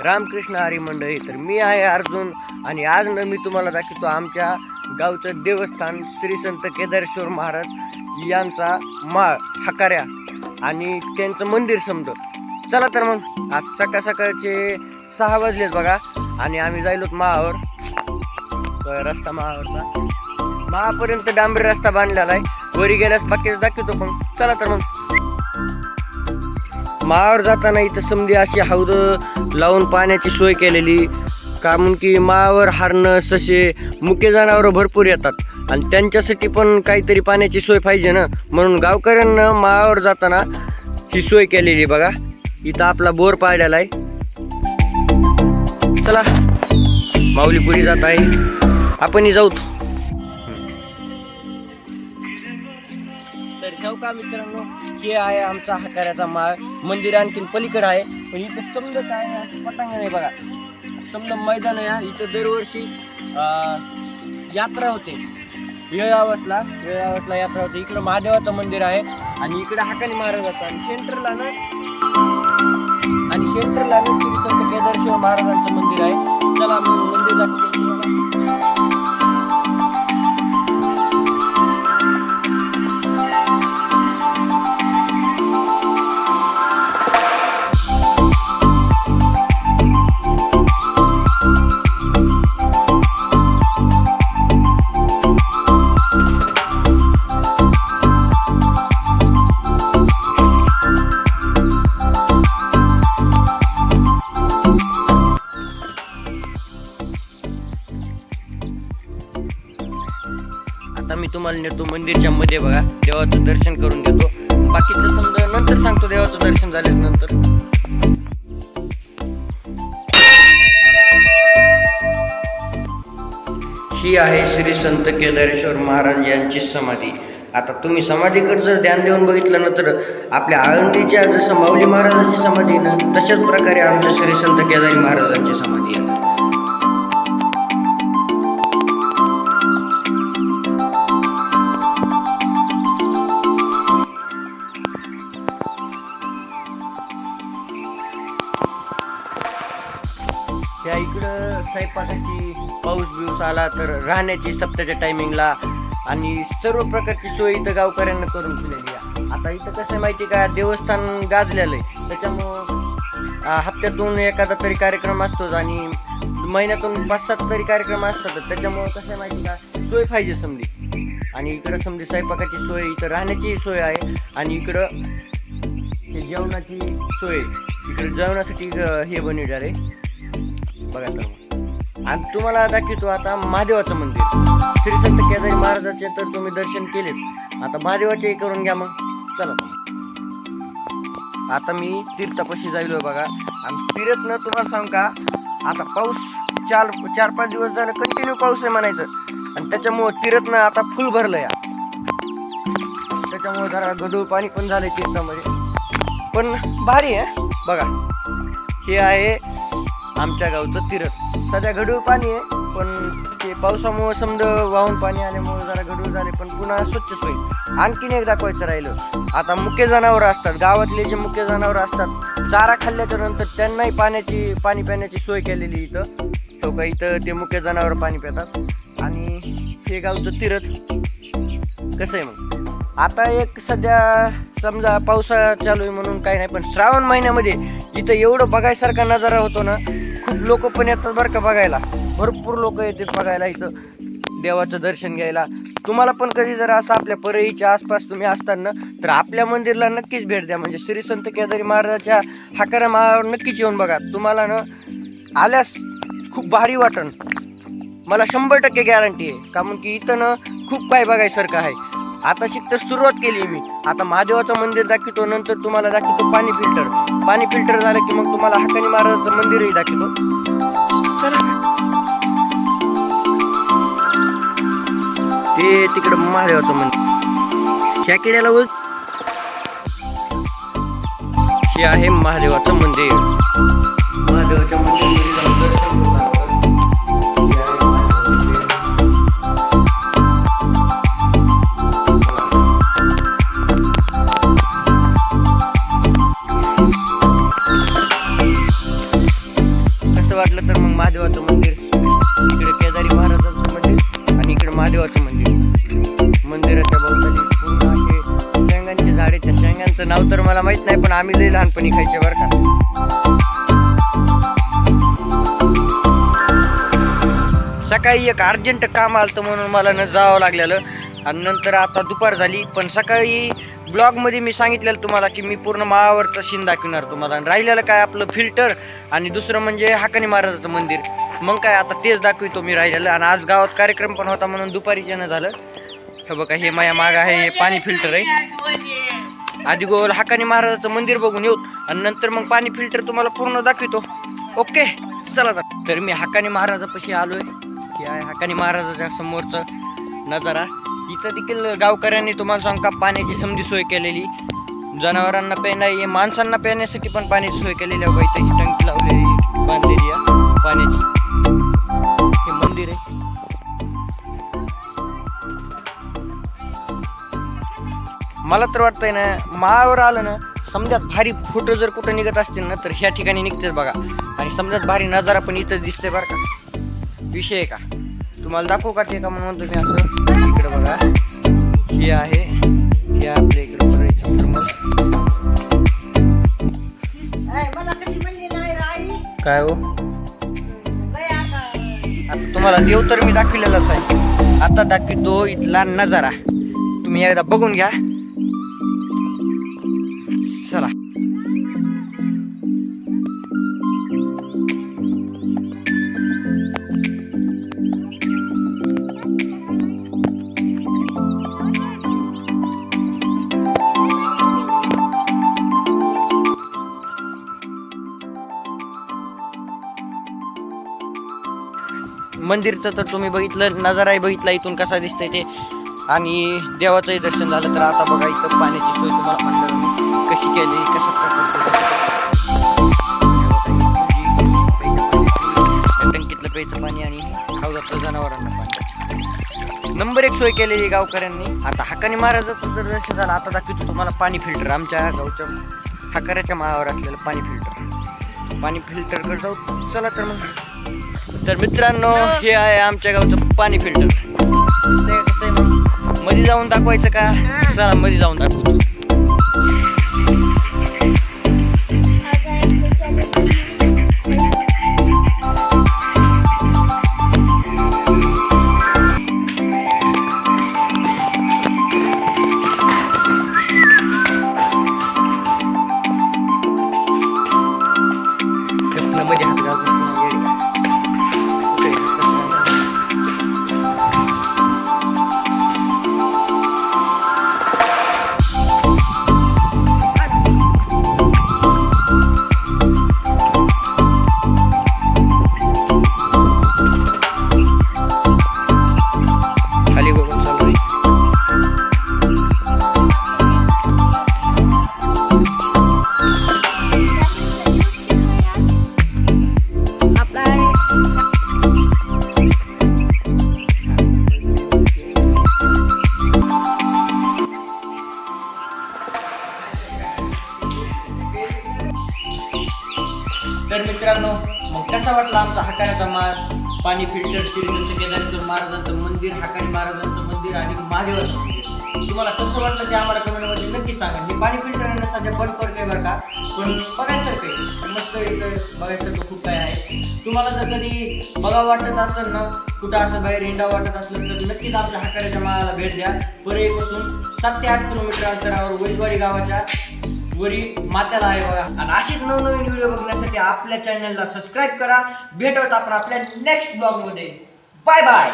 रामकृष्ण हरी मंडळी. तर मी आहे अर्जुन आणि आज मी तुम्हाला दाखवतो आमच्या गावचं देवस्थान श्री संत केदारेश्वर महाराज यांचा माळ हकाऱ्या आणि त्यांचं मंदिर समज. चला तर मग आज सकाळचे 6 वाजलेत बघा आणि आम्ही जायलोत माळावर. रस्ता माळापर्यंत डांबरी रस्ता बांधलेला आहे. वरी गेल्यास बाकीच दाखवतो. पण चला तर मग माळावर जाताना इथं समधी अशी हौद लावून पाण्याची सोय केलेली. का म्हणून की माळावर हरणं ससे मुके जनावरं भरपूर येतात आणि त्यांच्यासाठी पण काहीतरी पाण्याची सोय पाहिजे ना, म्हणून गावकऱ्यांना माळावर जाताना ही सोय केलेली. बघा इथं आपला बोर पाडलेला आहे. चला माऊलीपुरी जात आहे, आपणही जाऊ. तर जाऊ का मित्रांनो, हे आहे आमचा हकाऱ्याचा माळ. मंदिर आणखीन पलीकडे आहे, पण इथं समजा काय नाही, पटांगण आहे बघा. समजा मैदान आहे. इथं दरवर्षी यात्रा होते. वेळावसला यात्रा होते. इकडं महादेवाचं मंदिर आहे आणि इकडे हाकानी महाराजाचं आणि सेंटरला ना श्री संत केदारेश्वर महाराजांचं मंदिर आहे. चला मग मंदिर दाखवतो. आता मी तुम्हाला नेतो मंदिरच्या मध्ये. बघा देवाचं दर्शन करून घेतो. बाकीचं समजा नंतर सांगतो, देवाचं दर्शन झाल्यानंतर. ही आहे श्री संत केदारेश्वर महाराज यांची समाधी. आता तुम्ही समाधीकडे जर ध्यान देऊन बघितलं ना तर आपल्या आळंदीच्या जसं माऊली महाराजांची समाधी ना, तशाच प्रकारे आमच्या श्री संत केदारी महाराजांची समाधी आहे. त्या इकडं स्वयंपाकाची पाऊस आला तर राहण्याची सप्त्याच्या टायमिंगला आणि सर्व प्रकारची सोय इथं गावकऱ्यांना करून दिलेली आहे. आता इथं कसं आहे माहिती का, देवस्थान गाजलेलं आहे, त्याच्यामुळं हप्त्यातून एखादा तरी कार्यक्रम असतोच आणि महिन्यातून 5-7 तरी कार्यक्रम असतात. त्याच्यामुळं कसं आहे माहिती का, सोय पाहिजे समधी. आणि इकडं समधी स्वयंपाकाची सोय, इथं राहण्याची सोय आहे आणि इकडं हे जेवणाची सोय. इकडं जेवणासाठी हे बनवलेलं आहे बघा. तर आणि तुम्हाला दाखवतो आता महादेवाचं मंदिर. श्री संत केदारी महाराजाचे तर तुम्ही दर्शन केलेत, आता महादेवाचे करून घ्या. मग चला आता मी तीर्थापाशी जायलो बघा. आणि तीर्थ न तुम्हाला सांग का, आता पाऊस 4-5 दिवस झालं कंटिन्यू पाऊस आहे म्हणायचं आणि त्याच्यामुळं तीर्थनं आता फुल भरलं या. त्याच्यामुळं जरा गढूळ पाणी पण झालंय तीर्थामध्ये, पण भारी आहे बघा. हे आहे आमच्या गावचं तीर्थ. सध्या गढूळ पाणी आहे, पण ते पावसामुळं समजा वाहून पाणी आल्यामुळे जरा गढूळ झाले, पण पुन्हा स्वच्छ सोय. आणखीन एक दाखवायचं राहिलं, आता मुके जनावरं असतात गावातले, जे मुके जनावरं असतात, चारा खाल्ल्याच्या नंतर त्यांनाही पाणी पिण्याची सोय केलेली इथं. तो का इथं ते मुके जनावरं पाणी पितात. आणि हे गावचं तीर्थ कसं आहे मग, आता एक सध्या समजा पावसाळा चालू आहे म्हणून काही नाही, पण श्रावण महिन्यामध्ये इथं एवढं बघायसारखा नजारा होतो ना. खूप लोक पण येतात बरं का बघायला, भरपूर लोक येतात बघायला इथं देवाचं दर्शन घ्यायला. तुम्हाला पण कधी जर असं आपल्या परळीच्या आसपास तुम्ही असताना तर आपल्या मंदिरला नक्कीच भेट द्या. म्हणजे श्री संत केदारी महाराजाच्या हकाऱ्या माळावर नक्कीच येऊन बघा. तुम्हाला ना आल्यास खूप भारी वाटण, मला 100% गॅरंटी आहे. का म्हणून की इथं ना खूप काही बघायसारखं आहे. आता तर सुरुवात केली मी. आता महादेवाचं मंदिर दाखवतो, नंतर तुम्हाला दाखवतो पाणी फिल्टर झालं की मग तुम्हाला हकानी महाराजाचं मंदिरही दाखवतो. चला ते तिकडं महादेवाचं मंदिर ह्या किड्याला हे आहे महादेवाचं मंदिर. महादेवाच्या मंदिर माहित नाही, पण आम्ही लई लहानपणी खायचे बरं का. सकाळी एक अर्जंट काम आलं म्हणून मला न जावं लागलेलं आणि नंतर आता दुपार झाली. पण सकाळी ब्लॉगमध्ये मी सांगितलेलं तुम्हाला की मी पूर्ण माळावरचा सीन दाखवणार तुम्हाला. आणि राहिलेलं काय आपलं फिल्टर आणि दुसरं म्हणजे हाकानी महाराजाचं मंदिर. मग काय आता तेच दाखवितो मी राहिलेलं. आणि आज गावात कार्यक्रम पण होता म्हणून दुपारी जेणं झालं. हे बघा, हे माया माग आहे, हे पाणी फिल्टर आहे. आधी गोल हाकानी महाराजाचं मंदिर बघून येऊ आणि नंतर मग पाणी फिल्टर तुम्हाला पूर्ण दाखवितो. ओके चला. तर मी हाकानी महाराजापाशी आलोय. हे आहे हाकानी महाराजाच्या समोरचं नजारा. इथं देखील गावकऱ्यांनी तुम्हाला सांग का पाण्याची समधी सोय केलेली. जनावरांना प्यायला, माणसांना पिण्यासाठी पण पाण्याची सोय केलेली आहे. इथे टंकी लावलेली बांधलेली आहे पाण्याची. हे मंदिर आहे. मला तर वाटतंय ना, माळावर आलं ना समजात भारी फोटो जर कुठं निघत असतील ना तर ह्या ठिकाणी निघतेच बघा. आणि समजात भारी नजारा पण इथंच दिसतंय बरं का. विषय आहे का, तुम्हाला दाखवू का ते का म्हणून तुम्ही असं. इकडे बघा, हे आहे, हे आपल्या इकडे बघायचं थर्मल. काय हो, आता तुम्हाला देव तर मी दाखविलेलाच आहे. आता दाखवितो इथला नजारा, तुम्ही एकदा बघून घ्या. चला. मंदिरचं तर तुम्ही बघितलं, नजाराही बघितला इथून कसा दिसतंय ते. आणि देवाचंही दर्शन झालं. तर आता बघा इथं पाण्याची सोय तुम्हाला म्हणलं मी कशी केली, कशा प्रकारचं टंकीतलं प्यायचं पाणी आणि हौदातलं जनावरांना पाणी. नंबर 1 सोय केलेली गावकऱ्यांनी. आता हाकानी महाराजाचं जर दर्शन झालं, आता दाखवतो तुम्हाला पाणी फिल्टर. आमच्या गावच्या हाकाऱ्याच्या माळावर असलेलं पाणी फिल्टर. पाणी फिल्टरकडे जाऊ चला. तर मग तर मित्रांनो, हे आहे आमच्या गावचं पाणी फिल्टर. ते कसं आहे मग, मध्ये जाऊन दाखवायचं का? चला मध्ये जाऊन दाखवतो. मध्ये हात घालून खाली बघून चालू आहे. तर मित्रांनो, मग कसा वाटला आमचा हाकाऱ्याचा माळ, पाणी फिल्टर, श्री संत केदारेश्वर महाराजांचं मंदिर, हाकानी महाराजांचं मंदिर आणि महादेवाचं मंदिर. तुम्हाला कसं वाटलं ते आम्हाला कमेंटमध्ये नक्की सांगा. हे पाणी फिल्टर आहे ना, सध्या बंद पडतंय बरं का, पण बघायसारखं आहे. मस्त इथं बघायसारखं खूप काय आहे. तुम्हाला जर कधी बघावं वाटत असेल ना, कुठं असं बाहेर हिंडा वाटत असलं तर नक्कीच आमच्या हाकाऱ्याच्या माळाला भेट द्या. परळीपासून 7 ते 8 किलोमीटर अंतरावर वैजवाडी गावाच्या वरी मात्याला आहे बघा. आणि अशीच नवनवीन व्हिडिओ बघण्यासाठी आपल्या चॅनलला सबस्क्राईब करा. भेटत आपण आपल्या नेक्स्ट ब्लॉगमध्ये. Bye bye.